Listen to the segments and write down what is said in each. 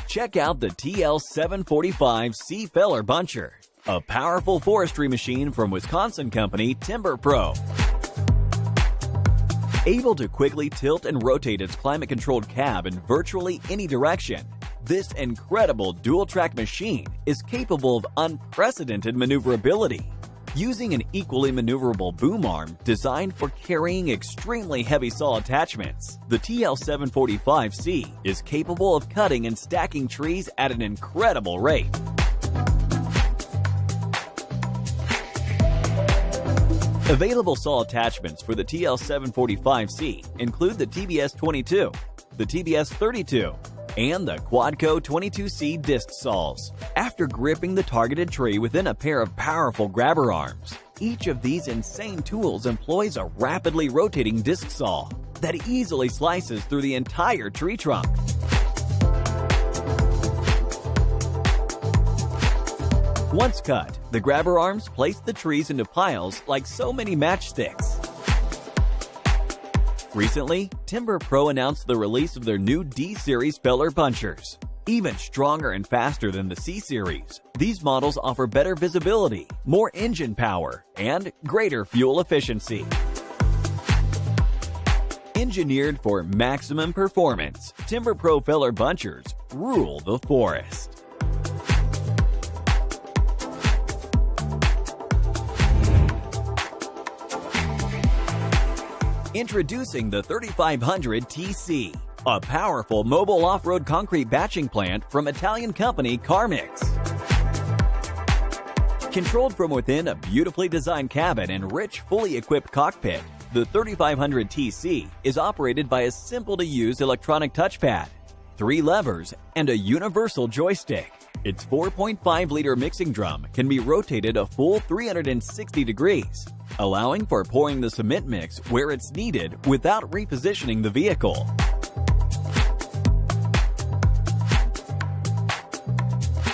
Check out the TL745C Feller Buncher, a powerful forestry machine from Wisconsin company Timber Pro. Able to quickly tilt and rotate its climate-controlled cab in virtually any direction, this incredible dual-track machine is capable of unprecedented maneuverability. Using an equally maneuverable boom arm designed for carrying extremely heavy saw attachments, the TL745C is capable of cutting and stacking trees at an incredible rate. Available saw attachments for the TL745C include the TBS-22, the TBS-32, and the Quadco 22C disc saws. After gripping the targeted tree within a pair of powerful grabber arms, each of these insane tools employs a rapidly rotating disc saw that easily slices through the entire tree trunk. Once cut, the grabber arms place the trees into piles like so many matchsticks. Recently, Timber Pro announced the release of their new D-Series Feller Bunchers. Even stronger and faster than the C-Series, these models offer better visibility, more engine power, and greater fuel efficiency. Engineered for maximum performance, Timber Pro Feller Bunchers rule the forest. Introducing the 3500 TC, a powerful mobile off-road concrete batching plant from Italian company Carmix. Controlled from within a beautifully designed cabin and rich, fully equipped cockpit, the 3500 TC is operated by a simple-to-use electronic touchpad, 3 levers, and a universal joystick. Its 4.5-liter mixing drum can be rotated a full 360 degrees, allowing for pouring the cement mix where it's needed without repositioning the vehicle.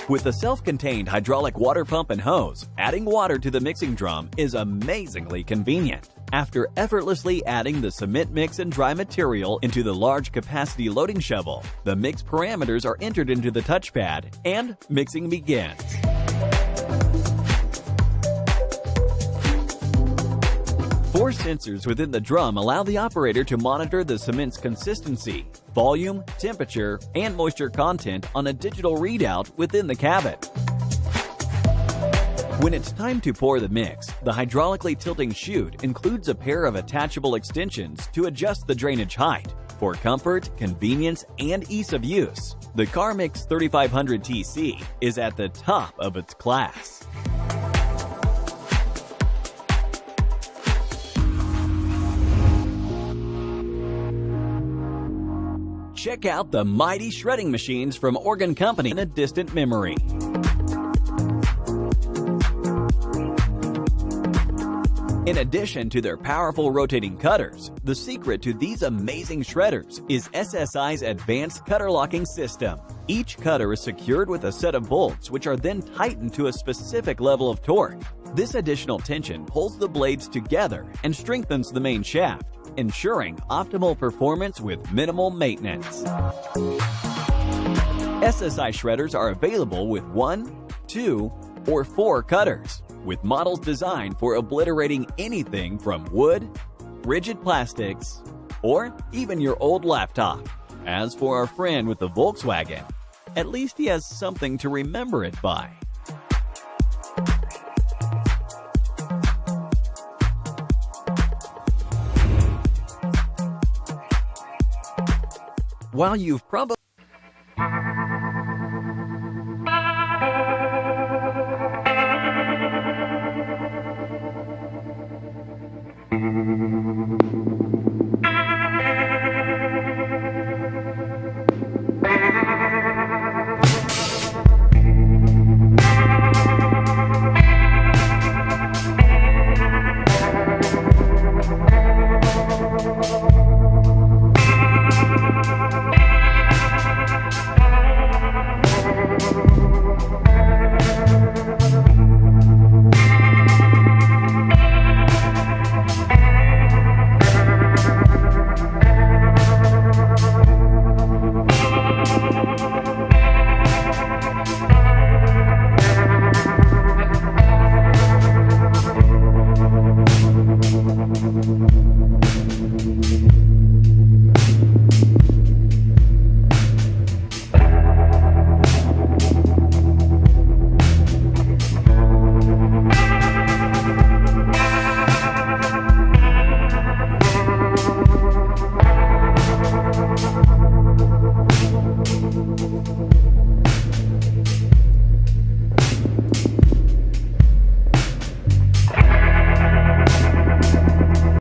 With a self-contained hydraulic water pump and hose, adding water to the mixing drum is amazingly convenient. After effortlessly adding the cement mix and dry material into the large capacity loading shovel, the mix parameters are entered into the touchpad and mixing begins. Four sensors within the drum allow the operator to monitor the cement's consistency, volume, temperature, and moisture content on a digital readout within the cabin. When it's time to pour the mix, the hydraulically tilting chute includes a pair of attachable extensions to adjust the drainage height. For comfort, convenience, and ease of use, the Carmix 3500 TC is at the top of its class. Check out the mighty shredding machines from Organ Company in a distant memory. In addition to their powerful rotating cutters, the secret to these amazing shredders is SSI's advanced cutter locking system. Each cutter is secured with a set of bolts which are then tightened to a specific level of torque. This additional tension pulls the blades together and strengthens the main shaft, ensuring optimal performance with minimal maintenance. SSI shredders are available with 1, 2, or 4 cutters, with models designed for obliterating anything from wood, rigid plastics, or even your old laptop. As for our friend with the Volkswagen, at least he has something to remember it by. While you've probably